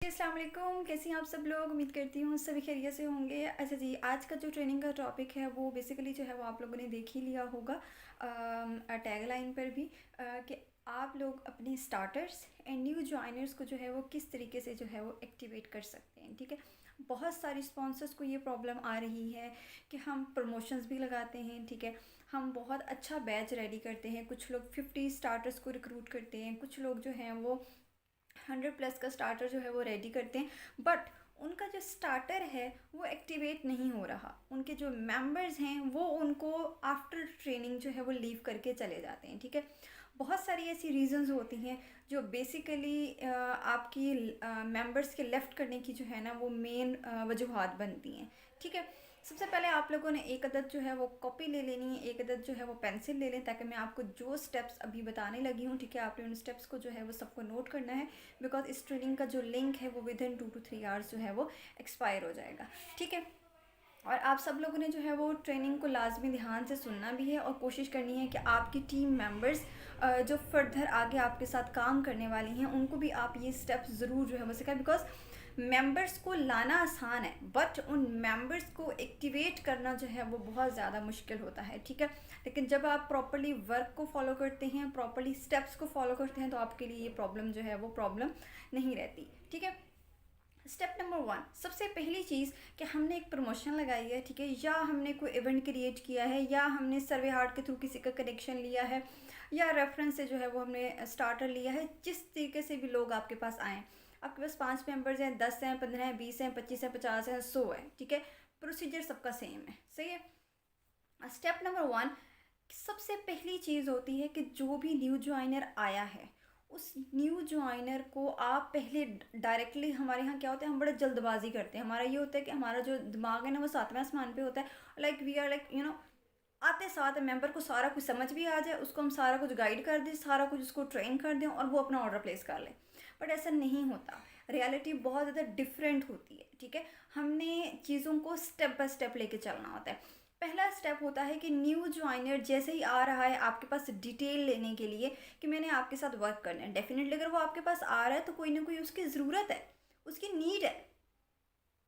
अस्सलाम वालेकुम, कैसी हैं आप सब लोग। उम्मीद करती हूँ सभी खैरियत से होंगे। अच्छा जी, आज का जो ट्रेनिंग का टॉपिक है वो बेसिकली जो है वो आप लोगों ने देख ही लिया होगा टैग लाइन पर भी कि आप लोग अपने स्टार्टर्स एंड न्यू ज्वाइनर्स को जो है वो किस तरीके से जो है वो एक्टिवेट कर सकते हैं। ठीक है, बहुत सारी स्पॉन्सर्स को ये प्रॉब्लम आ रही है कि हम प्रमोशंस भी लगाते हैं। ठीक है, हम बहुत अच्छा बैच रेडी करते हैं, कुछ लोग 50 स्टार्टर्स को रिक्रूट करते हैं, कुछ लोग जो हैं वो 100+ का स्टार्टर जो है वो रेडी करते हैं, बट उनका जो स्टार्टर है वो एक्टिवेट नहीं हो रहा। उनके जो मेंबर्स हैं वो उनको आफ्टर ट्रेनिंग जो है वो लीव करके चले जाते हैं। ठीक है, बहुत सारी ऐसी रीजंस होती हैं जो बेसिकली आपकी मेंबर्स के लेफ़्ट करने की जो है ना वो मेन वजूहात बनती हैं। ठीक है, सबसे पहले आप लोगों ने एक अदद जो है वो कॉपी ले लेनी है, एक अदद जो है वो पेंसिल ले लें, ताकि मैं आपको जो स्टेप्स अभी बताने लगी हूँ, ठीक है, आपने उन स्टेप्स को जो है वो सबको नोट करना है, बिकॉज इस ट्रेनिंग का जो लिंक है वो विद इन 2 to 3 आवर्स जो है वो एक्सपायर हो जाएगा। ठीक है, और आप सब लोगों ने जो है वो ट्रेनिंग को लाजमी ध्यान से सुनना भी है और कोशिश करनी है कि आपकी टीम मेंबर्स जो फर्दर आगे आपके साथ काम करने वाली हैं उनको भी आप ये स्टेप्स ज़रूर जो है वो सिखाएं, बिकॉज मेंबर्स को लाना आसान है बट उन मेंबर्स को एक्टिवेट करना जो है वो बहुत ज़्यादा मुश्किल होता है। ठीक है, लेकिन जब आप प्रॉपरली वर्क को फॉलो करते हैं, प्रॉपरली स्टेप्स को फॉलो करते हैं, तो आपके लिए ये प्रॉब्लम जो है वो प्रॉब्लम नहीं रहती। ठीक है, स्टेप नंबर 1, सबसे पहली चीज़ कि हमने एक प्रमोशन लगाई है, ठीक है, या हमने कोई इवेंट क्रिएट किया है, या हमने सर्वे हार्ट के थ्रू किसी का कनेक्शन लिया है, या रेफरेंस से जो है वो हमने स्टार्टर लिया है। जिस तरीके से भी लोग आपके पास आएँ, आपके पास 5 मेंबर्स हैं, 10 हैं, 15 हैं, 20 हैं, 25 हैं, 50 हैं, 100 है। ठीक है, प्रोसीजर सबका सेम है। सही है। स्टेप नंबर 1, सबसे पहली चीज़ होती है कि जो भी न्यू ज्वाइनर आया है उस न्यू ज्वाइनर को आप पहले डायरेक्टली, हमारे यहाँ क्या होता है, हम बड़ा जल्दबाजी करते हैं। हमारा ये होता है कि हमारा जो दिमाग है ना वो 7वें आसमान पे होता है, लाइक वी आर लाइक आते साथ मेंबर को सारा कुछ समझ भी आ जाए, उसको हम सारा कुछ गाइड कर दें, सारा कुछ उसको ट्रेन कर दें और वो अपना ऑर्डर प्लेस कर ले। बट ऐसा नहीं होता, रियलिटी बहुत ज़्यादा डिफरेंट होती है। ठीक है, हमने चीज़ों को स्टेप बाय स्टेप लेके चलना होता है। पहला स्टेप होता है कि न्यू ज्वाइनर जैसे ही आ रहा है आपके पास डिटेल लेने के लिए कि मैंने आपके साथ वर्क करना है, डेफिनेटली अगर वो आपके पास आ रहा है तो कोई ना कोई उसकी ज़रूरत है, उसकी नीड है,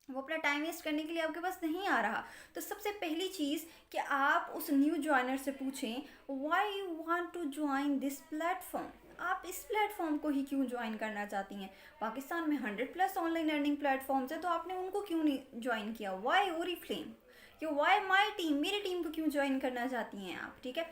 वो अपना टाइम वेस्ट करने के लिए आपके पास नहीं आ रहा। तो सबसे पहली चीज़ कि आप उस न्यू ज्वाइनर से पूछें why you want to join this platform, आप इस प्लेटफॉर्म को ही क्यों ज्वाइन करना चाहती हैं। पाकिस्तान में 100+ ऑनलाइन अर्निंग प्लेटफॉर्म्स है, तो आपने उनको क्यों नहीं ज्वाइन किया। वाई ओरीफ्लेम, कि वाई माई टीम, मेरी टीम को क्यों ज्वाइन करना चाहती हैं आप। ठीक है,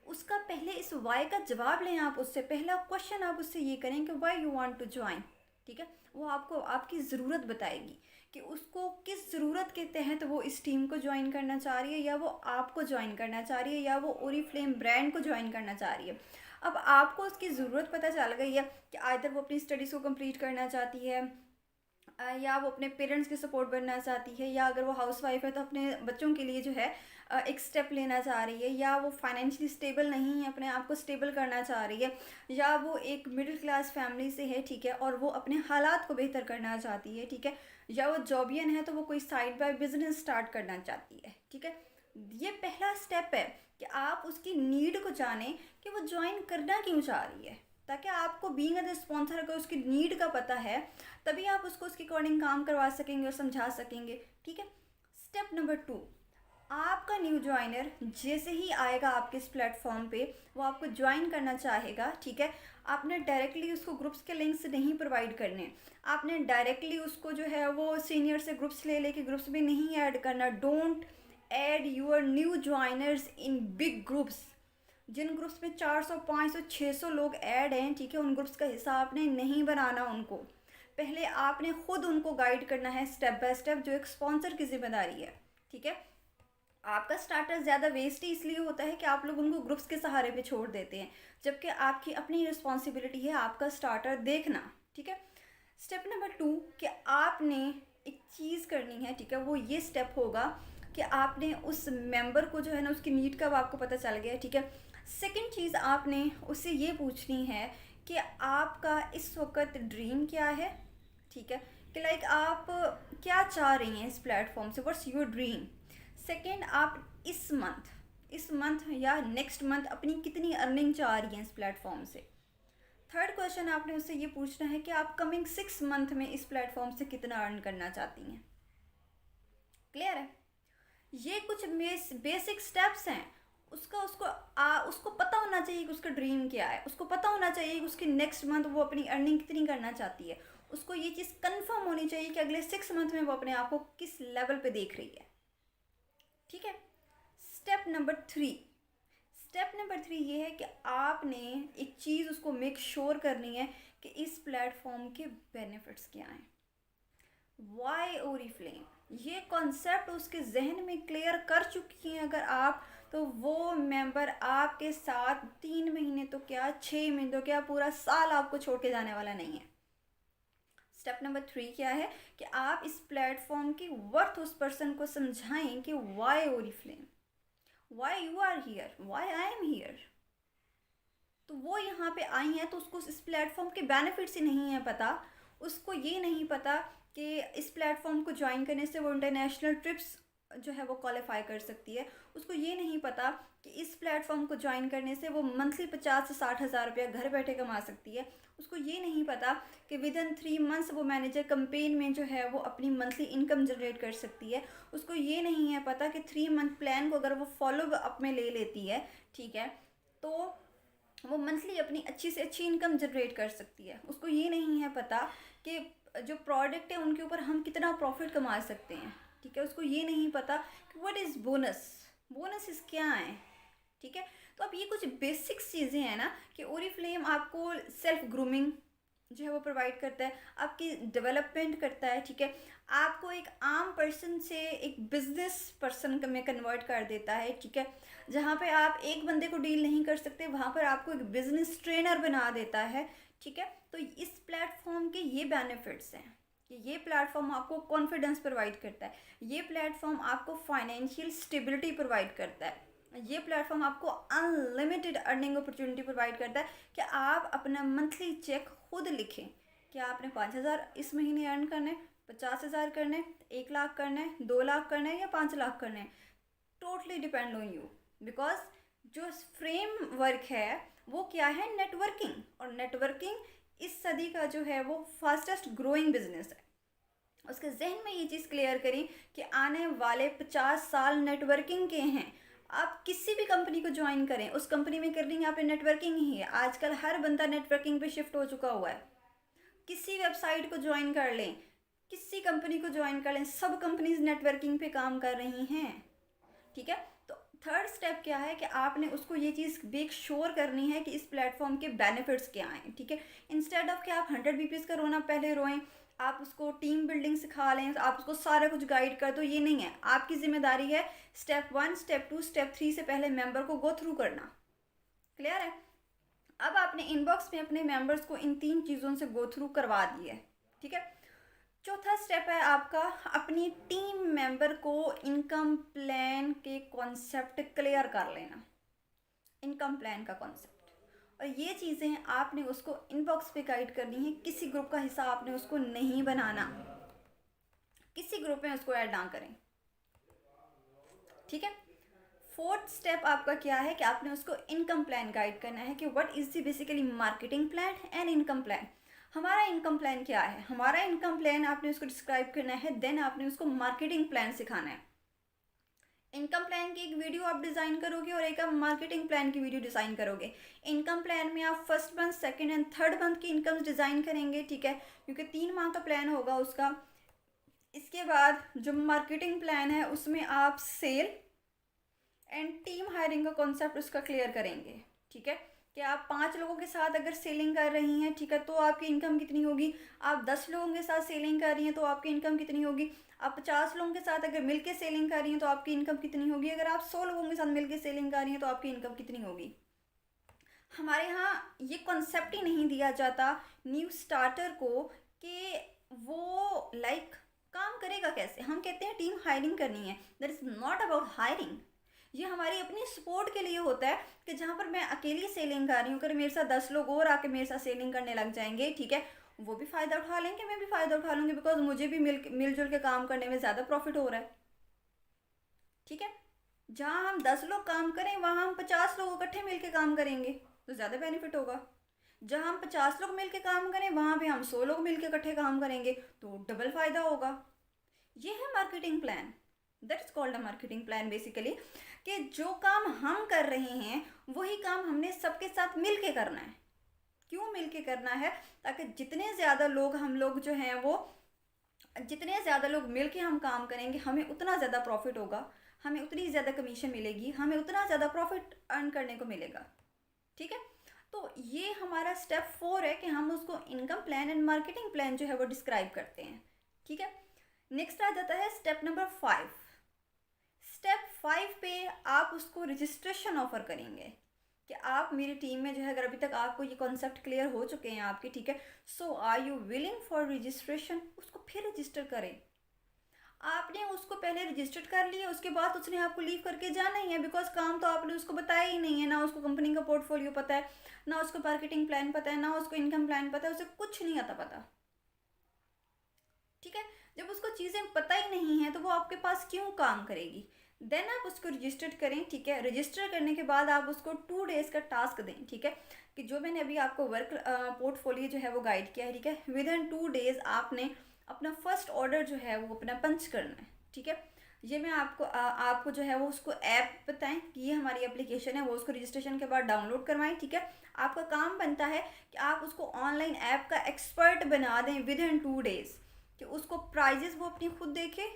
उसका पहले इस वाई का जवाब लें आप उससे। पहला क्वेश्चन आप उससे ये करें कि why you want to join. ठीक है, वो आपको आपकी ज़रूरत बताएगी कि उसको किस ज़रूरत के तहत वो इस टीम को ज्वाइन करना चाह रही है, या वो आपको ज्वाइन करना चाह रही है, या वो ओरीफ्लेम ब्रांड को ज्वाइन करना चाह रही है। अब आपको उसकी ज़रूरत पता चल गई है कि आइदर वो अपनी स्टडीज़ को कंप्लीट करना चाहती है, या वो अपने पेरेंट्स की सपोर्ट बनना चाहती है, या अगर वो हाउस वाइफ है तो अपने बच्चों के लिए जो है एक स्टेप लेना चाह रही है, या वो फाइनेंशियली स्टेबल नहीं है, अपने आप को स्टेबल करना चाह रही है, या वो एक मिडिल क्लास फैमिली से है, ठीक है, और वो अपने हालात को बेहतर करना चाहती है, ठीक है, या वो जॉबियन है तो वो कोई साइड बाय बिजनेस स्टार्ट करना चाहती है। ठीक है, ये पहला स्टेप है कि आप उसकी नीड को जानें कि वो ज्वाइन करना क्यों चाह रही है, ताकि आपको बीइंग एज स्पॉन्सर अगर उसकी नीड का पता है तभी आप उसको उसके अकॉर्डिंग काम करवा सकेंगे और समझा सकेंगे। ठीक है, स्टेप नंबर 2, आपका न्यू ज्वाइनर जैसे ही आएगा आपके इस प्लेटफॉर्म पे वो आपको ज्वाइन करना चाहेगा। ठीक है, आपने डायरेक्टली उसको ग्रुप्स के लिंक्स नहीं प्रोवाइड करने, आपने डायरेक्टली उसको जो है वो सीनियर से ग्रुप्स ले लेके ग्रुप्स में नहीं ऐड करना। Don't add your new joiners in big groups. जिन ग्रुप्स में 400, 500, 600 लोग ऐड हैं, ठीक है, उन ग्रुप्स का हिस्सा आपने नहीं बनाना उनको। पहले आपने खुद उनको गाइड करना है स्टेप बाय स्टेप, जो एक स्पॉन्सर की जिम्मेदारी है। ठीक है, आपका स्टार्टर ज़्यादा वेस्ट ही इसलिए होता है कि आप लोग उनको ग्रुप्स के सहारे पे छोड़ देते हैं, जबकि आपकी अपनी रिस्पॉन्सिबिलिटी है आपका स्टार्टर देखना। ठीक है, स्टेप नंबर 2 कि आपने एक चीज़ करनी है, ठीक है, वो ये स्टेप होगा कि आपने उस मेंबर को जो है ना उसकी नीड का आपको पता चल गया। ठीक है, सेकंड चीज़ आपने उससे ये पूछनी है कि आपका इस वक्त ड्रीम क्या है। ठीक है, कि लाइक आप क्या चाह रही हैं इस प्लेटफॉर्म से, व्हाट्स योर ड्रीम। सेकंड, आप इस मंथ या नेक्स्ट मंथ अपनी कितनी अर्निंग चाह रही हैं इस प्लेटफॉर्म से। थर्ड क्वेश्चन आपने उससे ये पूछना है कि आप कमिंग 6 मंथ में इस प्लेटफॉर्म से कितना अर्न करना चाहती हैं। क्लियर है? ये कुछ बेसिक स्टेप्स हैं। उसको पता होना चाहिए कि उसका ड्रीम क्या है, उसको पता होना चाहिए कि उसके नेक्स्ट मंथ वो अपनी अर्निंग कितनी करना चाहती है, उसको ये चीज़ कंफर्म होनी चाहिए कि अगले 6 मंथ में वो अपने आप को किस लेवल पे देख रही है। ठीक है। स्टेप नंबर 3 ये है कि आपने एक चीज़ उसको मेक श्योर करनी है कि इस प्लेटफॉर्म के बेनिफिट्स क्या हैं। वाई ओरिफ्लेम, ये कॉन्सेप्ट उसके जहन में क्लियर कर चुकी हैं अगर आप, तो वो मेंबर आपके साथ 3 महीने तो क्या, 6 महीने तो क्या, पूरा साल आपको छोड़ के जाने वाला नहीं है। स्टेप नंबर 3 क्या है कि आप इस प्लेटफॉर्म की वर्थ उस पर्सन को समझाएं कि why Oriflame, why you are here, why I am here. तो वो यहाँ पे आई हैं तो उसको इस प्लेटफॉर्म के बेनिफिट्स ही नहीं है पता, उसको ये नहीं पता कि इस प्लेटफॉर्म को ज्वाइन करने से वो इंटरनेशनल ट्रिप्स जो है वो क्वालिफाई कर सकती है, उसको ये नहीं पता कि इस प्लेटफॉर्म को ज्वाइन करने से वो मंथली 50 से 60 हज़ार रुपया घर बैठे कमा सकती है, उसको ये नहीं पता कि विद इन 3 मंथ्स वो मैनेजर कंपेन में जो है वो अपनी मंथली इनकम जनरेट कर सकती है, उसको ये नहीं है पता कि 3 मंथ प्लान को अगर वो फॉलो अप में ले लेती है, ठीक है, तो वो मंथली अपनी अच्छी से अच्छी इनकम जनरेट कर सकती है। उसको ये नहीं है पता कि जो प्रोडक्ट है उनके ऊपर हम कितना प्रॉफिट कमा सकते हैं, ठीक है। उसको ये नहीं पता कि व्हाट इज़ बोनस क्या है, ठीक है। तो अब ये कुछ बेसिक चीज़ें हैं ना कि ओरिफ्लेम आपको सेल्फ ग्रूमिंग जो है वो प्रोवाइड करता है, आपकी डेवलपमेंट करता है, ठीक है, आपको एक आम पर्सन से एक बिजनेस पर्सन में कन्वर्ट कर देता है, ठीक है। जहाँ पे आप एक बंदे को डील नहीं कर सकते वहाँ पर आपको एक बिजनेस ट्रेनर बना देता है, ठीक है। तो इस प्लेटफॉर्म के ये बेनिफिट्स हैं कि ये प्लेटफॉर्म आपको कॉन्फिडेंस प्रोवाइड करता है, ये प्लेटफॉर्म आपको फाइनेंशियल स्टेबिलिटी प्रोवाइड करता है, ये प्लेटफॉर्म आपको अनलिमिटेड अर्निंग अपॉर्चुनिटी प्रोवाइड करता है कि आप अपना मंथली चेक खुद लिखें कि आपने 5,000 इस महीने अर्न करने, 50,000 करने, 1 लाख करने, 2 लाख करने या 5 लाख करने, totally depend on you. Because जो फ्रेमवर्क है वो क्या है, नेटवर्किंग, और नेटवर्किंग इस सदी का जो है वो फास्टेस्ट ग्रोइंग बिजनेस है। उसके जहन में ये चीज़ क्लियर करें कि आने वाले 50 साल नेटवर्किंग के हैं। आप किसी भी कंपनी को ज्वाइन करें, उस कंपनी में करनी है आपने नेटवर्किंग ही है। आजकल हर बंदा नेटवर्किंग पे शिफ्ट हो चुका हुआ है। किसी वेबसाइट को ज्वाइन कर लें, किसी कंपनी को ज्वाइन कर लें, सब कंपनीज नेटवर्किंग पे काम कर रही हैं, ठीक है। तो थर्ड स्टेप क्या है कि आपने उसको ये चीज़ मेक श्योर करनी है कि इस प्लेटफॉर्म के बेनिफिट्स क्या हैं, ठीक है। इंस्टेड ऑफ कि आप 100 BPS का रोना पहले रोएं, आप उसको टीम बिल्डिंग सिखा लें, आप उसको सारा कुछ गाइड कर दो, ये नहीं है। आपकी जिम्मेदारी है स्टेप 1, स्टेप 2, स्टेप 3 से पहले मेंबर को गो थ्रू करना। क्लियर है? अब आपने इनबॉक्स में अपने मेंबर्स को इन 3 चीज़ों से गो थ्रू करवा दिया है, ठीक है। चौथा स्टेप है आपका अपनी टीम मेंबर को इनकम प्लान के कॉन्सेप्ट क्लियर कर लेना, इनकम प्लान का कॉन्सेप्ट। और ये चीज़ें आपने उसको इनबॉक्स पे गाइड करनी है। किसी ग्रुप का हिस्सा आपने उसको नहीं बनाना, किसी ग्रुप में उसको ऐड ना करें, ठीक है। फोर्थ स्टेप आपका क्या है कि आपने उसको इनकम प्लान गाइड करना है कि what is the basically marketing plan and income plan. हमारा इनकम प्लान क्या है, हमारा इनकम प्लान आपने उसको डिस्क्राइब करना है, देन आपने उसको मार्केटिंग प्लान सिखाना है। इनकम प्लान की एक वीडियो आप डिज़ाइन करोगे और एक आप मार्केटिंग प्लान की वीडियो डिज़ाइन करोगे। इनकम प्लान में आप first month, second and third month की इनकम डिज़ाइन करेंगे, ठीक है, क्योंकि 3 माह का प्लान होगा उसका। इसके बाद जो मार्केटिंग प्लान है उसमें आप सेल एंड टीम हायरिंग का कॉन्सेप्ट उसका क्लियर करेंगे, ठीक है, कि आप 5 लोगों के साथ अगर सेलिंग कर रही हैं, ठीक है, तो आपकी इनकम कितनी होगी। आप 10 लोगों के साथ सेलिंग कर रही हैं तो आपकी इनकम कितनी होगी। आप 50 लोगों के साथ अगर मिलके सेलिंग कर रही हैं तो आपकी इनकम कितनी होगी। अगर आप 100 लोगों के साथ मिलके सेलिंग कर रही हैं तो आपकी इनकम कितनी होगी। हमारे यहाँ ये कॉन्सेप्ट ही नहीं दिया जाता न्यू स्टार्टर को कि वो काम करेगा कैसे। हम कहते हैं टीम हायरिंग करनी है, that is not about hiring. ये हमारी अपनी सपोर्ट के लिए होता है कि जहाँ पर मैं अकेली सेलिंग कर रही हूँ, अगर मेरे साथ 10 लोग और आके मेरे साथ सेलिंग करने लग जाएंगे, ठीक है, वो भी फ़ायदा उठा लेंगे, मैं भी फ़ायदा उठा लूँगी, बिकॉज मुझे भी मिलजुल के काम करने में ज़्यादा प्रॉफिट हो रहा है, ठीक है। जहाँ हम 10 लोग काम करें वहाँ हम 50 लोग इकट्ठे मिल के काम करेंगे तो ज़्यादा बेनिफिट होगा। जहाँ हम 50 लोग मिलके काम करें वहाँ पे हम 100 लोग मिलके इकट्ठे काम करेंगे तो डबल फायदा होगा। ये है marketing plan. That is called a marketing plan basically, कि जो काम हम कर रहे हैं वही काम हमने सबके साथ मिल के करना है। क्यों मिल के करना है? ताकि जितने ज़्यादा लोग हम लोग जो हैं वो, जितने ज़्यादा लोग मिल के हम काम करेंगे हमें उतना ज़्यादा प्रॉफिट होगा, हमें उतनी ज़्यादा कमीशन मिलेगी, हमें उतना ज़्यादा प्रॉफिट अर्न करने को मिलेगा। ठीक है, तो ये हमारा स्टेप 4 है कि हम उसको income plan and marketing plan जो है वो डिस्क्राइब करते हैं। ठीक है, नेक्स्ट आ जाता है स्टेप नंबर 5। स्टेप 5 पे आप उसको रजिस्ट्रेशन ऑफर करेंगे कि आप मेरी टीम में जो है, अगर अभी तक आपको ये कॉन्सेप्ट क्लियर हो चुके हैं आपके, ठीक है, so are you willing for registration, उसको फिर रजिस्टर करें। आपने उसको पहले रजिस्टर्ड कर लिया, उसके बाद उसने आपको लीव करके जाना ही है, बिकॉज काम तो आपने उसको बताया ही नहीं है, ना उसको कंपनी का पोर्टफोलियो पता है, ना उसको मार्केटिंग प्लान पता है, ना उसको इनकम प्लान पता है, उसे कुछ नहीं आता पता। ठीक है, जब उसको चीज़ें पता ही नहीं है तो वो आपके पास क्यों काम करेगी? देन आप उसको रजिस्टर्ड करें। ठीक है, रजिस्टर करने के बाद आप उसको 2 डेज़ का टास्क दें। ठीक है, कि जो मैंने अभी आपको वर्क पोर्टफोलियो जो है वो गाइड किया है, ठीक है, विद इन 2 डेज़ आपने अपना फर्स्ट ऑर्डर जो है वो अपना पंच करना है। ठीक है, ये मैं आपको जो है वो उसको ऐप बताएं कि ये हमारी एप्लीकेशन है, वो उसको रजिस्ट्रेशन के बाद डाउनलोड करवाएं। ठीक है, आपका काम बनता है कि आप उसको ऑनलाइन ऐप का एक्सपर्ट बना दें विद इन 2 डेज़, कि उसको प्राइजेस वो अपनी खुद देखे,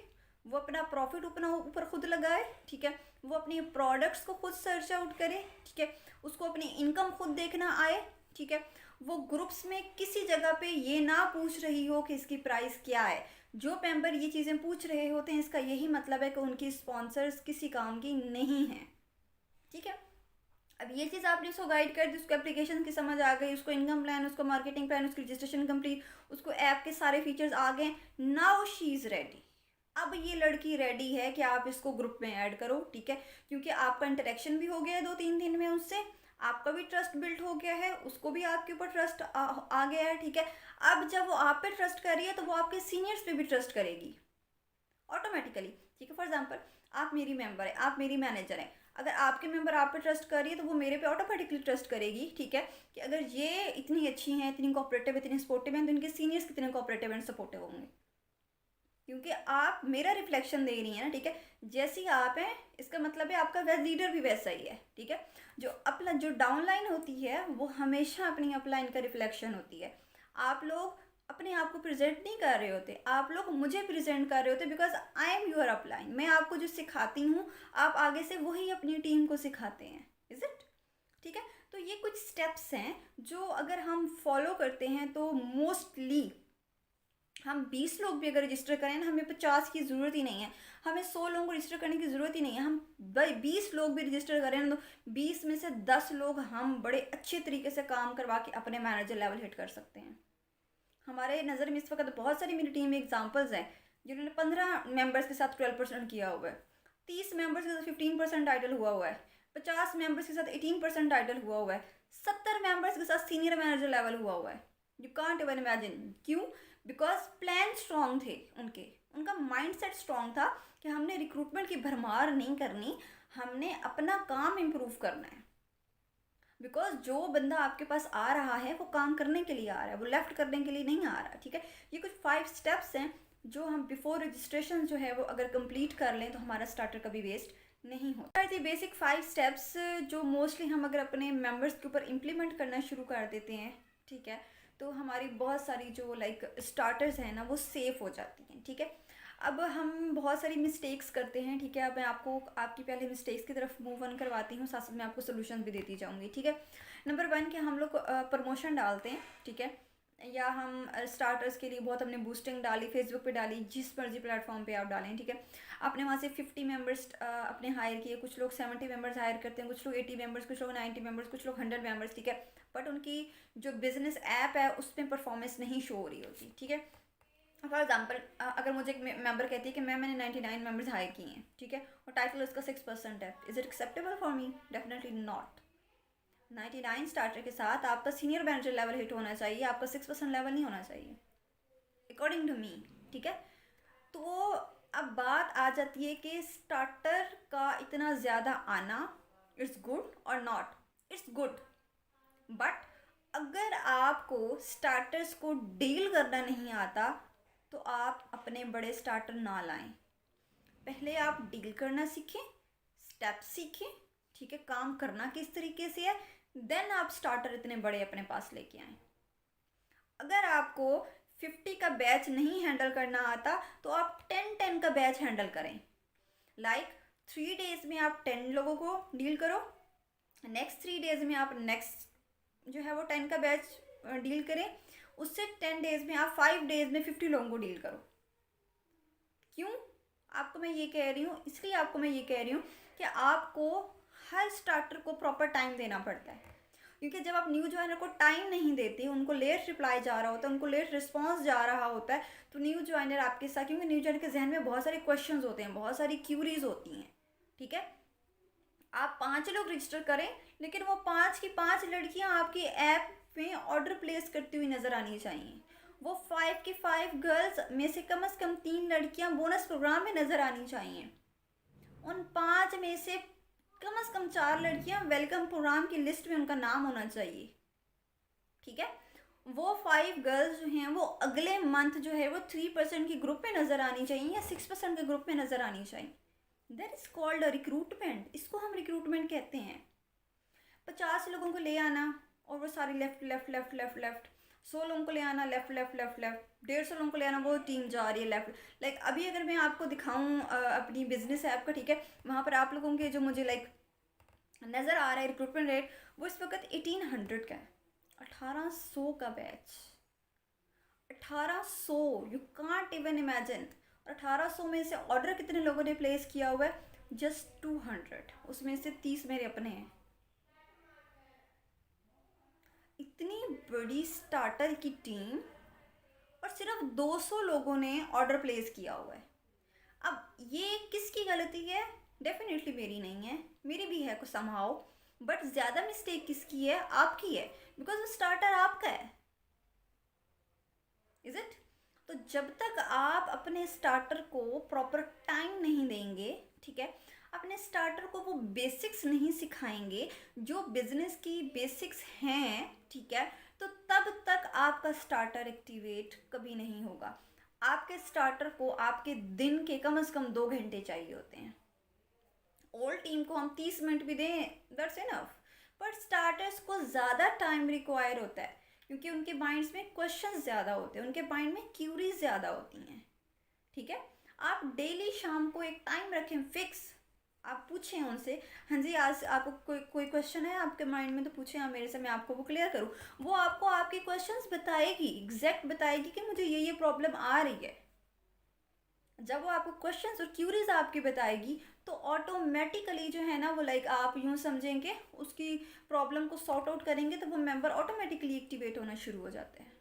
वो अपना प्रॉफिट अपना ऊपर खुद लगाए। ठीक है, वो अपनी प्रोडक्ट्स को खुद सर्च आउट करे। ठीक है, उसको अपनी इनकम खुद देखना आए। ठीक है, वो ग्रुप्स में किसी जगह पे ये ना पूछ रही हो कि इसकी प्राइस क्या है। जो मेंबर ये चीज़ें पूछ रहे होते हैं इसका यही मतलब है कि उनकी स्पॉन्सर्स किसी काम की नहीं है। ठीक है, अब ये चीज़ आपने उसको गाइड कर दी, उसको एप्लीकेशन की समझ आ गई, उसको इनकम प्लान, उसको मार्केटिंग प्लान, उसकी रजिस्ट्रेशन कंप्लीट, उसको ऐप के सारे फीचर्स आ गए। Now she is ready. अब ये लड़की रेडी है कि आप इसको ग्रुप में ऐड करो। ठीक है, क्योंकि आपका इंटरेक्शन भी हो गया है 2-3 दिन में उससे, आपका भी ट्रस्ट बिल्ड हो गया है, उसको भी आपके ऊपर ट्रस्ट आ गया है। ठीक है, अब जब वो आप पे ट्रस्ट कर रही है तो वो आपके सीनियर्स पे भी ट्रस्ट करेगी ऑटोमेटिकली। ठीक है, फॉर एग्जाम्पल आप मेरी मेंबर है, आप मेरी मैनेजर हैं, अगर आपके मेंबर आप पे ट्रस्ट कर रही है तो वो मेरे पे ऑटोमेटिकली ट्रस्ट करेगी। ठीक है, कि अगर ये इतनी अच्छी हैं, इतनी कोऑपरेटिव, इतनी सपोर्टिव हैं, तो इनके सीनियर्स कितने कोऑपरेटिव एंड सपोर्टिव होंगे, क्योंकि आप मेरा रिफ्लेक्शन दे रही हैं ना। ठीक है, जैसी आप हैं इसका मतलब है आपका वैसे लीडर भी वैसा ही है। ठीक है, जो अपना जो डाउनलाइन होती है वो हमेशा अपनी अपलाइन का रिफ्लेक्शन होती है। आप लोग अपने आप को प्रेजेंट नहीं कर रहे होते, आप लोग मुझे प्रेजेंट कर रहे होते, because I am your upline. मैं आपको जो सिखाती हूँ आप आगे से वही अपनी टीम को सिखाते हैं। Is it? ठीक है, तो ये कुछ स्टेप्स हैं जो अगर हम फॉलो करते हैं तो मोस्टली हम 20 लोग भी अगर रजिस्टर करें ना, हमें 50 की ज़रूरत ही नहीं है, हमें 100 लोगों को रजिस्टर करने की ज़रूरत ही नहीं है। हम 20 लोग भी रजिस्टर करें ना तो 20 में से 10 लोग हम बड़े अच्छे तरीके से काम करवा के अपने मैनेजर लेवल हिट कर सकते हैं। हमारे नज़र में इस वक्त बहुत सारी मेरी टीम में एग्जांपल्स हैं जिन्होंने 15 मेंबर्स के साथ 12% किया हुआ है, 30 मेंबर्स के साथ 15% टाइटल हुआ है, 50 मेंबर्स के साथ 18% टाइटल हुआ है, 70 मेंबर्स के साथ सीनियर मैनेजर लेवल हुआ है। You can't even imagine. क्यों? बिकॉज प्लान स्ट्रॉन्ग थे उनके, उनका माइंड सेट स्ट्रॉन्ग था कि हमने रिक्रूटमेंट की भरमार नहीं करनी, हमने अपना काम इम्प्रूव करना है। बिकॉज जो बंदा आपके पास आ रहा है वो काम करने के लिए आ रहा है, वो लेफ्ट करने के लिए नहीं आ रहा। ठीक है, ये कुछ 5 स्टेप्स हैं जो हम बिफोर रजिस्ट्रेशन जो है वो अगर कंप्लीट कर लें तो हमारा स्टार्टर कभी वेस्ट नहीं होता। ये बेसिक 5 स्टेप्स जो मोस्टली हम अगर अपने मेंबर्स के ऊपर इम्प्लीमेंट करना शुरू कर देते हैं, ठीक है, तो हमारी बहुत सारी जो स्टार्टर्स हैं ना वो सेफ़ हो जाती हैं। ठीक है, अब हम बहुत सारी मिस्टेक्स करते हैं। ठीक है, अब मैं आपको आपकी पहले मिस्टेक्स की तरफ मूव ऑन करवाती हूँ, साथ साथ मैं आपको सोल्यूशन भी देती जाऊँगी। ठीक है, नंबर 1 कि हम लोग प्रमोशन डालते हैं। ठीक है, या हम स्टार्टर्स के लिए बहुत हमने बूस्टिंग डाली, फेसबुक पे डाली, जिस मर्जी प्लेटफॉर्म पे आप डालें। ठीक है, आपने वहाँ से 50 मेंबर्स अपने हायर किए, कुछ लोग 70 मेंबर्स हायर करते हैं, कुछ लोग 80 मेंबर्स, कुछ लोग 90 मेंबर्स, कुछ लोग 100 मेंबर्स। ठीक है, बट उनकी जो बिजनेस ऐप है उसमें परफॉर्मेंस नहीं शो हो रही होती। ठीक है, फॉर एग्जाम्पल अगर मुझे एक मेंबर कहती है कि मैंने 99 मेंबर्स हायर किए हैं, ठीक है, और टाइटल उसका 6% है, is it acceptable for me? Definitely not. 99 starter के साथ आपका सीनियर मैनेजर लेवल हिट होना चाहिए, आपका 6% लेवल नहीं होना चाहिए अकॉर्डिंग टू मी। ठीक है, तो अब बात आ जाती है कि स्टार्टर का इतना ज़्यादा आना इट्स गुड और नॉट। इट्स गुड, बट अगर आपको स्टार्टर्स को डील करना नहीं आता तो आप अपने बड़े स्टार्टर ना लाएं। पहले आप डील करना सीखें, स्टेप्स सीखें, ठीक है, काम करना किस तरीके से है, देन आप स्टार्टर इतने बड़े अपने पास लेके आएं। अगर आपको 50 का बैच नहीं हैंडल करना आता तो आप 10 का बैच हैंडल करें। लाइक 3 डेज में आप 10 लोगों को डील करो, नेक्स्ट 3 डेज में आप नेक्स्ट जो है वो 10 का बैच डील करें, उससे 10 डेज में आप 5 डेज में 50 लोगों को डील करो। क्यों आपको मैं ये कह रही हूँ? इसलिए आपको मैं ये कह रही हूँ कि आपको हर स्टार्टर को प्रॉपर टाइम देना पड़ता है, क्योंकि जब आप न्यू ज्वाइनर को टाइम नहीं देते, उनको लेट रिप्लाई जा रहा होता है, उनको लेट रिस्पॉन्स जा रहा होता है, तो न्यू ज्वाइनर आपके साथ, क्योंकि न्यू ज्वाइनर के जहन में बहुत सारे क्वेश्चंस होते हैं, बहुत सारी क्यूरीज होती हैं, ठीक है। आप 5 लोग रजिस्टर करें, लेकिन वो 5 की 5 लड़कियां आपकी ऐप में ऑर्डर प्लेस करती हुई नज़र आनी चाहिए। वो 5 की 5 गर्ल्स में से कम 3 लड़कियां बोनस प्रोग्राम में नज़र आनी चाहिए। उन 5 में से कम 4 लड़कियां वेलकम प्रोग्राम की लिस्ट में उनका नाम होना चाहिए, ठीक है। वो 5 गर्ल्स जो हैं वो अगले मंथ जो है वो 3% की ग्रुप में नज़र आनी चाहिए या 6% के ग्रुप में नज़र आनी चाहिए। That is called a recruitment. इसको हम रिक्रूटमेंट कहते हैं। 50 लोगों को ले आना और वो सारी left left left left left, 100 लोगों को ले आना लेफ्ट लेफ्ट लेफ्ट लेफ्ट, 150 लोगों को ले आना, वो टीम जा रही है लेफ्ट। लाइक अभी अगर मैं आपको दिखाऊं अपनी बिजनेस ऐप का, ठीक है, वहाँ पर आप लोगों के जो मुझे लाइक नज़र आ रहा है रिक्रूटमेंट रेट, वो इस वक्त 1800 का है। 1800 का batch, 1800, you can't even imagine. और 1800 में से ऑर्डर कितने लोगों ने प्लेस किया हुआ है? जस्ट 200, उसमें से 30 मेरे अपने हैं। इतनी बड़ी स्टार्टर की टीम और सिर्फ 200 लोगों ने ऑर्डर प्लेस किया हुआ है। अब ये किसकी गलती है? डेफिनेटली मेरी नहीं है, मेरी भी है कुछ समहाउ, बट ज़्यादा मिस्टेक किसकी है? आपकी है, बिकॉज वो स्टार्टर आपका है। Is it? तो जब तक आप अपने स्टार्टर को प्रॉपर टाइम नहीं देंगे, ठीक है, अपने स्टार्टर को वो बेसिक्स नहीं सिखाएंगे जो बिजनेस की बेसिक्स हैं, ठीक है, तो तब तक आपका स्टार्टर एक्टिवेट कभी नहीं होगा। आपके स्टार्टर को आपके दिन के कम से कम 2 घंटे चाहिए होते हैं। ओल्ड टीम को हम 30 मिनट भी दें, दैट्स इनफ, पर स्टार्टर्स को ज़्यादा टाइम रिक्वायर होता है, क्योंकि उनके माइंड्स में क्वेश्चंस ज़्यादा होते हैं, उनके माइंड में क्यूरीज ज़्यादा होती हैं, ठीक है। आप डेली शाम को एक टाइम रखें फिक्स, आप पूछें उनसे, हाँ जी आज आपको कोई क्वेश्चन है आपके माइंड में, तो पूछें आप मेरे से, मैं आपको वो क्लियर करूँ। वो आपको आपके क्वेश्चंस बताएगी, एग्जैक्ट बताएगी कि मुझे ये प्रॉब्लम आ रही है। जब वो आपको क्वेश्चंस और क्यूरीज आपकी बताएगी तो ऑटोमेटिकली जो है ना वो लाइक आप यूँ समझेंगे उसकी प्रॉब्लम को सॉर्ट आउट करेंगे तो वो मेंबर ऑटोमेटिकली एक्टिवेट होना शुरू हो जाते हैं,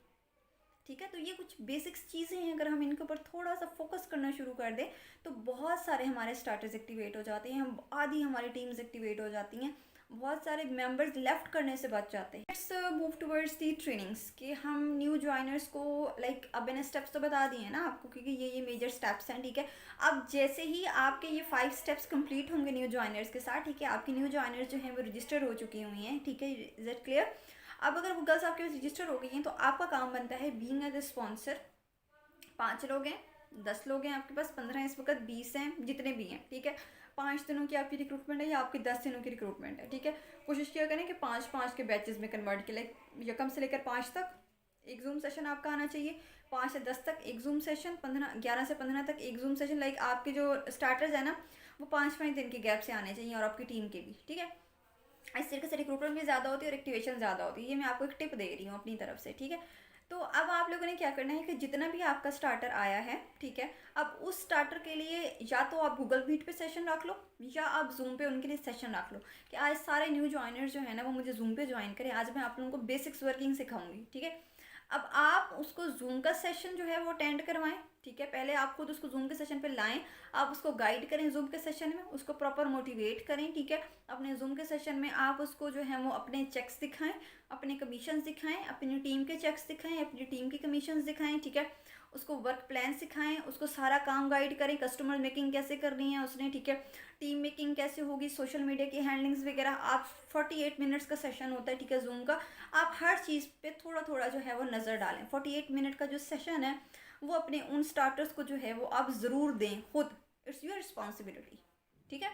ठीक है। तो ये कुछ बेसिक्स चीज़ें हैं, अगर हम इनके ऊपर थोड़ा सा फोकस करना शुरू कर दें तो बहुत सारे हमारे स्टार्टर्स एक्टिवेट हो जाते हैं, हम आधी हमारी टीम्स एक्टिवेट हो जाती हैं, बहुत सारे मेंबर्स लेफ्ट करने से बच जाते हैं। Let's move towards the trainings कि हम न्यू ज्वाइनर्स को लाइक अब मैंने स्टेप्स तो बता दिए हैं ना आपको, क्योंकि ये मेजर स्टेप्स हैं, ठीक है। अब जैसे ही आपके ये 5 स्टेप्स कंप्लीट होंगे न्यू ज्वाइनर्स के साथ, ठीक है, आपकी न्यू ज्वाइनर्स जो हैं वो रजिस्टर हो चुकी हुई हैं, ठीक है, इज इट क्लियर? अब अगर वो गर्ल्स आपके पास रजिस्टर हो गई हैं तो आपका काम बनता है बीइंग एज ए स्पॉन्सर। 5 लोग हैं, 10 लोग हैं आपके पास, 15 इस वक्त, 20 हैं, जितने भी हैं, ठीक है। 5 दिनों की आपकी रिक्रूटमेंट है या आपकी 10 दिनों की रिक्रूटमेंट है, ठीक है। कोशिश किया करें कि 5-5 के बैचेस में कन्वर्ट के, लाइक यकम से लेकर 5 तक एक जूम सेशन आपका आना चाहिए, 5 से 10 तक एक जूम सेशन, 11 से 15 तक एक जूम सेशन। लाइक आपके जो स्टार्टर्स है ना वो 5-5 दिन के गैप से आने चाहिए, और आपकी टीम के भी, ठीक है। इस तरीके से रिक्रूटमेंट भी ज़्यादा होती है और एक्टिवेशन ज़्यादा होती है। ये मैं आपको एक टिप दे रही हूँ अपनी तरफ से, ठीक है। तो अब आप लोगों ने क्या करना है कि जितना भी आपका स्टार्टर आया है, ठीक है, अब उस स्टार्टर के लिए या तो आप गूगल मीट पे सेशन रख लो या आप जूम पे उनके लिए सेशन रख लो कि आज सारे न्यू ज्वाइनर्स जो है ना वो मुझे जूम पे ज्वाइन करें, आज मैं आप लोगों को बेसिक्स वर्किंग सिखाऊंगी, ठीक है। अब आप उसको जूम का सेशन जो है वो अटेंड करवाएं, ठीक है। पहले आप खुद उसको जूम के सेशन पे लाएं, आप उसको गाइड करें जूम के सेशन में, उसको प्रॉपर मोटिवेट करें, ठीक है। अपने जूम के सेशन में आप उसको जो है वो अपने चेक्स दिखाएं, अपने कमीशंस दिखाएं, अपनी टीम के चेक्स दिखाएं, अपनी टीम के कमीशंस दिखाएं, ठीक है। उसको वर्क प्लान सिखाएं, उसको सारा काम गाइड करें, कस्टमर मेकिंग कैसे करनी है उसने, ठीक है, टीम मेकिंग कैसे होगी, सोशल मीडिया की हैंडलिंग्स वगैरह। आप 48 मिनट्स का सेशन होता है, ठीक है, जूम का। आप हर चीज़ पे थोड़ा थोड़ा जो है वो नज़र डालें। 48 मिनट का जो सेशन है वो अपने उन स्टार्टर्स को जो है वो आप ज़रूर दें खुद। इट्स योर रिस्पॉन्सिबिलिटी, ठीक है।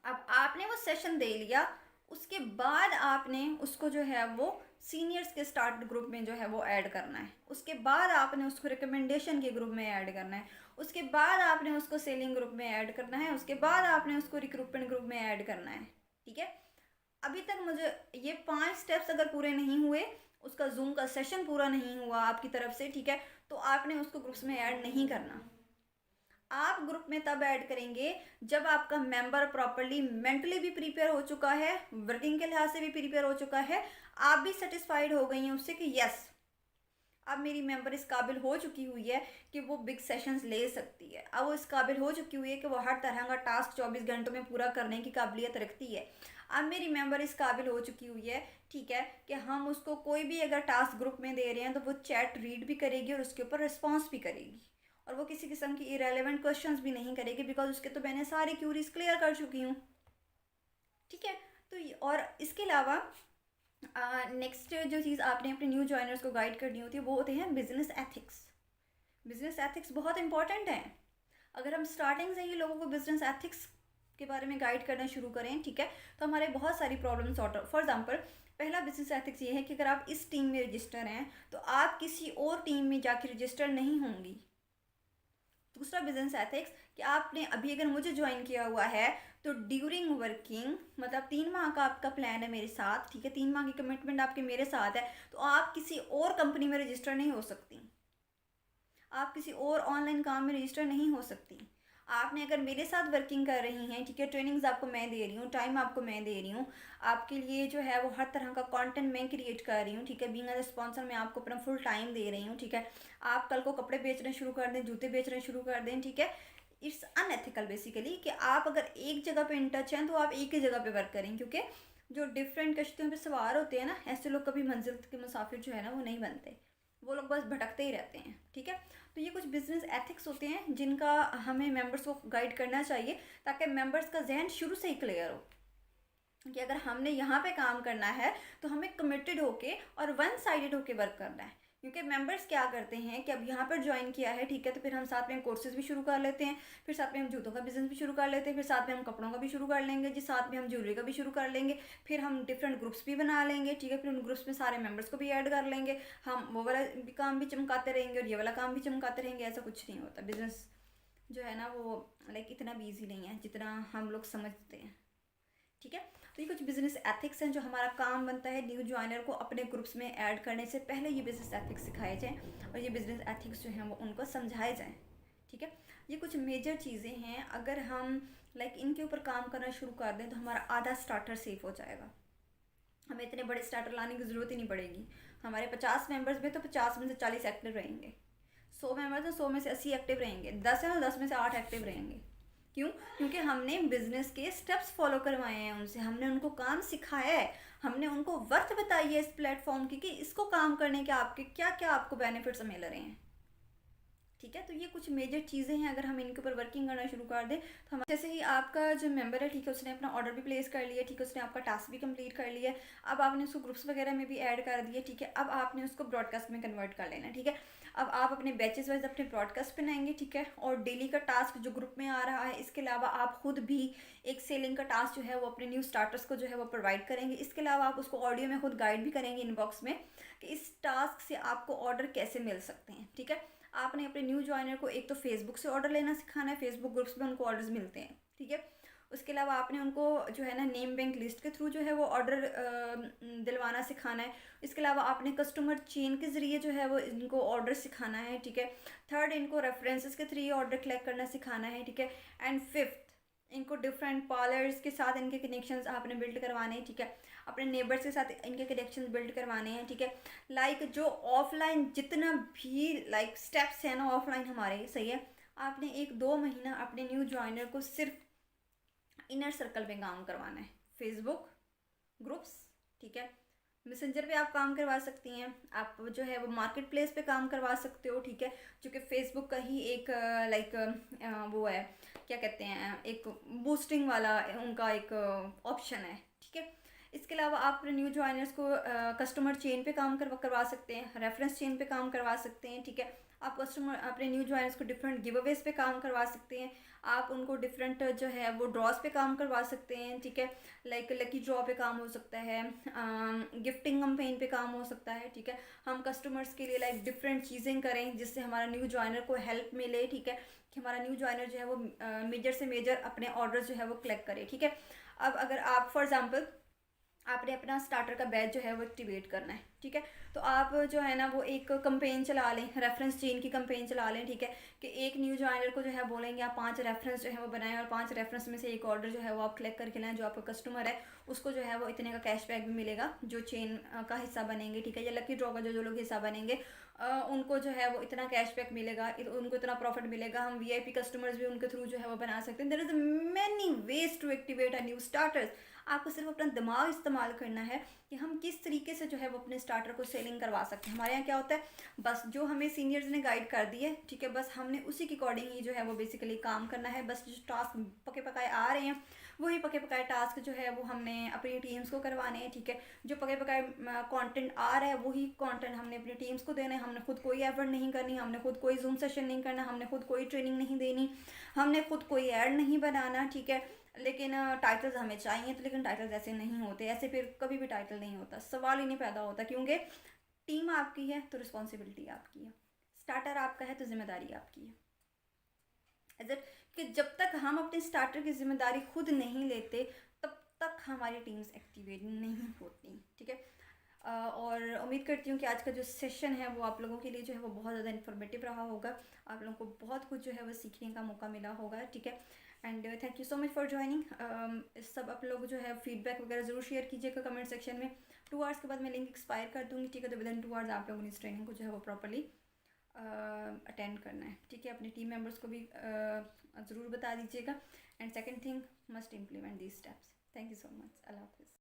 अब आपने वो सेशन दे लिया, उसके बाद आपने उसको जो है वो सीनियर्स के स्टार्ट ग्रुप में जो है वो ऐड करना है। उसके बाद आपने उसको रिकमेंडेशन के ग्रुप में ऐड करना है। उसके बाद आपने उसको सेलिंग ग्रुप में ऐड करना है। उसके बाद आपने उसको रिक्रूटमेंट ग्रुप में ऐड करना है, ठीक है। अभी तक मुझे ये 5 स्टेप्स अगर पूरे नहीं हुए, उसका जूम का सेशन पूरा नहीं हुआ आपकी तरफ से, ठीक है, तो आपने उसको ग्रुप्स में ऐड नहीं करना। आप ग्रुप में तब ऐड करेंगे जब आपका मेंबर प्रॉपरली मेंटली भी प्रिपेयर हो चुका है, वर्किंग के लिहाज से भी प्रिपेयर हो चुका है, आप भी सेटिस्फाइड हो गई हैं उससे कि यस अब मेरी मेंबर इस काबिल हो चुकी हुई है कि वो बिग सेशंस ले सकती है। अब वो इस काबिल हो चुकी हुई है कि वो हर तरह का टास्क 24 घंटों में पूरा करने की काबिलियत रखती है। अब मेरी मेंबर इस काबिल हो चुकी हुई है, ठीक है, कि हम उसको कोई भी अगर टास्क ग्रुप में दे रहे हैं तो वो चैट रीड भी करेगी और उसके ऊपर रिस्पॉन्स भी करेगी। और वो किसी किस्म की इरेलीवेंट क्वेश्चंस भी नहीं करेगी, बिकॉज उसके तो मैंने सारी क्यूरीज क्लियर कर चुकी हूँ, ठीक है। तो और इसके अलावा नेक्स्ट जो चीज़ आपने अपने न्यू ज्वाइनर्स को गाइड करनी होती है वो होते हैं बिजनेस एथिक्स। बिजनेस एथिक्स बहुत इंपॉर्टेंट हैं। अगर हम स्टार्टिंग से ही लोगों को बिजनेस एथिक्स के बारे में गाइड करना शुरू करें, ठीक है, तो हमारे बहुत सारी problem sort out. For example, पहला बिजनेस एथिक्स ये है कि अगर आप इस टीम में रजिस्टर हैं तो आप किसी और टीम में जाकर रजिस्टर नहीं होंगी। दूसरा बिजनेस एथिक्स कि आपने अभी अगर मुझे ज्वाइन किया हुआ है तो ड्यूरिंग वर्किंग, मतलब 3 माह का आपका प्लान है मेरे साथ, ठीक है, 3 माह की कमिटमेंट आपके मेरे साथ है, तो आप किसी और कंपनी में रजिस्टर नहीं हो सकती। आप किसी और ऑनलाइन काम में रजिस्टर नहीं हो सकती। आपने अगर मेरे साथ वर्किंग कर रही हैं, ठीक है, ट्रेनिंग्स आपको मैं दे रही हूँ, टाइम आपको मैं दे रही हूँ, आपके लिए जो है वो हर तरह का कंटेंट मैं क्रिएट कर रही हूँ, ठीक है, बीइंग एज स्पॉन्सर मैं आपको अपना फुल टाइम दे रही हूँ, ठीक है। आप कल को कपड़े बेचने शुरू कर दें, जूते बेचने शुरू कर दें, ठीक है। इट्स अनएथिकल बेसिकली कि आप अगर एक जगह पे इन टच हैं तो आप एक ही जगह पे वर्क करें, क्योंकि जो डिफरेंट कश्तियों पे सवार होते हैं ना, ऐसे लोग कभी मंजिल के मुसाफिर जो है ना वो नहीं बनते। वो लोग बस भटकते ही रहते हैं, ठीक है। तो ये कुछ बिजनेस एथिक्स होते हैं जिनका हमें मेंबर्स को गाइड करना चाहिए, ताकि मेंबर्स का जहन शुरू से ही क्लियर हो कि अगर हमने यहाँ पे काम करना है तो हमें कमिटेड होके और वन साइडेड होके वर्क करना है। क्योंकि मेंबर्स क्या करते हैं कि अब यहाँ पर ज्वाइन किया है, ठीक है, तो फिर हम साथ में कोर्सेज भी शुरू कर लेते हैं, फिर साथ में हम जूतों का बिजनेस भी शुरू कर लेते हैं, फिर साथ में हम कपड़ों का भी शुरू कर लेंगे जी, साथ में हम ज्वेलरी का भी शुरू कर लेंगे, फिर हम डिफरेंट ग्रुप्स भी बना लेंगे, ठीक है, फिर उन ग्रुप्स में सारे मेंबर्स को भी ऐड कर लेंगे, हम वो वाला भी काम भी चमकाते रहेंगे और ये वाला काम भी चमकाते रहेंगे। ऐसा कुछ नहीं होता। बिजनेस जो है ना वो लाइक इतना भी ईजी नहीं है जितना हम लोग समझते हैं, ठीक है। तो ये कुछ बिजनेस एथिक्स हैं जो हमारा काम बनता है न्यू ज्वाइनर को अपने ग्रुप्स में ऐड करने से पहले ये बिजनेस एथिक्स सिखाए जाएँ और ये बिजनेस एथिक्स जो हैं वो उनको समझाए जाएँ, ठीक है। ये कुछ मेजर चीज़ें हैं, अगर हम लाइक इनके ऊपर काम करना शुरू कर दें तो हमारा आधा स्टार्टर सेफ हो जाएगा। हमें इतने बड़े स्टार्टर लाने की ज़रूरत ही नहीं पड़ेगी। हमारे 50 मेंबर्स में तो 50 में से 40 एक्टिव रहेंगे, 100 मेंबर्स हैं 100 में से 80 एक्टिव रहेंगे, 10 है तो 10 में से 8 एक्टिव रहेंगे। क्यों? क्योंकि हमने बिजनेस के स्टेप्स फॉलो करवाए हैं उनसे, हमने उनको काम सिखाया है, हमने उनको वर्थ बताई है इस प्लेटफॉर्म की कि इसको काम करने के आपके क्या क्या आपको बेनिफिट्स मिल रहे हैं, ठीक है। तो ये कुछ मेजर चीज़ें हैं, अगर हम इनके ऊपर वर्किंग करना शुरू कर दें तो हम जैसे ही आपका जो मेंबर है, ठीक है, उसने अपना ऑर्डर भी प्लेस कर लिया, ठीक है, उसने आपका टास्क भी कंप्लीट कर लिया, अब आपने उसको ग्रुप्स वगैरह में भी ऐड कर दिया, ठीक है। अब आपने उसको ब्रॉडकास्ट में कन्वर्ट कर लेना, ठीक है। अब आप अपने बैचेस वाइज अपने ब्रॉडकास्ट बनाएंगे, ठीक है, और डेली का टास्क जो ग्रुप में आ रहा है, इसके अलावा आप खुद भी एक सेलिंग का टास्क जो है वो अपने न्यू स्टार्टर्स को जो है वो प्रोवाइड करेंगे। इसके अलावा आप उसको ऑडियो में खुद गाइड भी करेंगे इनबॉक्स में कि इस टास्क से आपको ऑर्डर कैसे मिल सकते हैं, ठीक है। आपने अपने न्यू ज्वाइनर को एक तो फेसबुक से ऑर्डर लेना सिखाना है, फेसबुक ग्रुप्स में उनको ऑर्डर्स मिलते हैं, ठीक है। उसके अलावा आपने उनको जो है ना नेम बैंक लिस्ट के थ्रू जो है वो ऑर्डर दिलवाना सिखाना है। इसके अलावा आपने कस्टमर चेन के ज़रिए जो है वो इनको ऑर्डर सिखाना है, ठीक है। थर्ड, इनको रेफरेंसेस के थ्रू ऑर्डर कलेक्ट करना सिखाना है, ठीक है। एंड फिफ्थ, इनको डिफरेंट पार्लर्स के साथ इनके कनेक्शंस आपने बिल्ड करवाने हैं, ठीक है। अपने नेबर्स के साथ इनके कनेक्शंस बिल्ड करवाने हैं, ठीक है। लाइक जो ऑफलाइन जितना भी लाइक स्टेप्स हैं ना ऑफलाइन हमारे, सही है, आपने 1-2 महीना अपने न्यू ज्वाइनर को सिर्फ इनर सर्कल में काम करवाना है, फेसबुक ग्रुप्स, ठीक है, मैसेंजर पे आप काम करवा सकती हैं, आप जो है वो मार्केट प्लेस पे काम करवा सकते हो, ठीक है, जो कि फेसबुक का ही एक लाइक वो है, क्या कहते हैं, एक बूस्टिंग वाला उनका एक ऑप्शन है, ठीक है। इसके अलावा आप अपने न्यू ज्वाइनर्स को कस्टमर चेन पे काम करवा सकते हैं, रेफरेंस चेन पे काम करवा सकते हैं, ठीक है। आप कस्टमर अपने न्यू ज्वाइनर्स को डिफरेंट गिव अवेज पे काम करवा सकते हैं, आप उनको डिफरेंट जो है वो ड्रॉज पे काम करवा सकते हैं, ठीक है। लाइक लकी ड्रॉ पे काम हो सकता है, गिफ्टिंग कैंपेन पे काम हो सकता है, ठीक है। हम कस्टमर्स के लिए लाइक डिफरेंट चीज़ें करें जिससे हमारा न्यू ज्वाइनर को हेल्प मिले, ठीक है, कि हमारा न्यू ज्वाइनर जो है वो मेजर से मेजर अपने ऑर्डर जो है वो कलेक्ट करे, ठीक है। अब अगर आप फॉर एग्जांपल आपने अपना स्टार्टर का बैच जो है वो एक्टिवेट करना है, ठीक है, तो आप जो है ना वो एक कंपेन चला लें, रेफरेंस चेन की कंपेन चला लें, ठीक है, कि एक न्यू ज्वाइनर को जो है बोलेंगे आप 5 रेफरेंस जो है वो बनाएं और 5 रेफरेंस में से एक ऑर्डर जो है वो आप कलेक्ट करके लाएं, जो आपका कस्टमर है उसको जो है वो इतने का कैशबैक भी मिलेगा जो चेन का हिस्सा बनेंगे, ठीक है, या लकी ड्रॉ का जो जो लोग हिस्सा बनेंगे उनको जो है वो इतना कैशबैक मिलेगा, उनको इतना प्रॉफिट मिलेगा। हम वीआईपी कस्टमर्स भी उनके थ्रू जो है वो बना सकते हैं। There is many ways to activate a new starters. आपको सिर्फ अपना दिमाग इस्तेमाल करना है कि हम किस तरीके से जो है वो अपने स्टार्टर को सेलिंग करवा सकते हैं। हमारे यहाँ क्या होता है, बस जो हमें सीनियर्स ने गाइड कर दी है, ठीक है, बस हमने उसी के अकॉर्डिंग ही जो है वो बेसिकली काम करना है। बस जो टास्क पके पकाए आ रहे हैं वही पके पकाए टास्क जो है वो हमने अपनी टीम्स को करवाने हैं, ठीक है। जो पके पकाए कंटेंट आ रहा है वही कंटेंट हमने अपनी टीम्स को देना है। हमने खुद कोई एफर्ट नहीं करनी, हमने खुद कोई जूम सेशन नहीं करना, हमने खुद कोई ट्रेनिंग नहीं देनी, हमने खुद कोई ऐड नहीं बनाना, ठीक है। लेकिन टाइटल्स हमें चाहिए, तो लेकिन टाइटल्स ऐसे नहीं होते, ऐसे फिर कभी भी टाइटल नहीं होता, सवाल ही नहीं पैदा होता, क्योंकि टीम आपकी है तो रिस्पॉन्सिबिलिटी आपकी है, स्टार्टर आपका है तो जिम्मेदारी आपकी है। इज इट कि जब तक हम अपने स्टार्टर की जिम्मेदारी खुद नहीं लेते तब तक हमारी टीम्स एक्टिवेट नहीं होती, ठीक है। और उम्मीद करती हूँ कि आज का जो सेशन है वो आप लोगों के लिए जो है वो बहुत ज़्यादा इन्फॉर्मेटिव रहा होगा, आप लोगों को बहुत कुछ जो है वो सीखने का मौका मिला होगा, ठीक है। And thank you so much for joining. सब आप लोग जो है फीडबैक वगैरह ज़रूर शेयर कीजिएगा कमेंट सेक्शन में। 2 आवर्स के बाद मैं लिंक एक्सपायर कर दूँगी, ठीक है, तो विद इन 2 आवर्स आप लोगों ने इस ट्रेनिंग को जो है वो प्रॉपरली अटेंड करना है, ठीक है। अपने टीम मेंबर्स को भी ज़रूर बता दीजिएगा। And second thing, must implement these steps. Thank you so much. अल्लाह हाफिज़।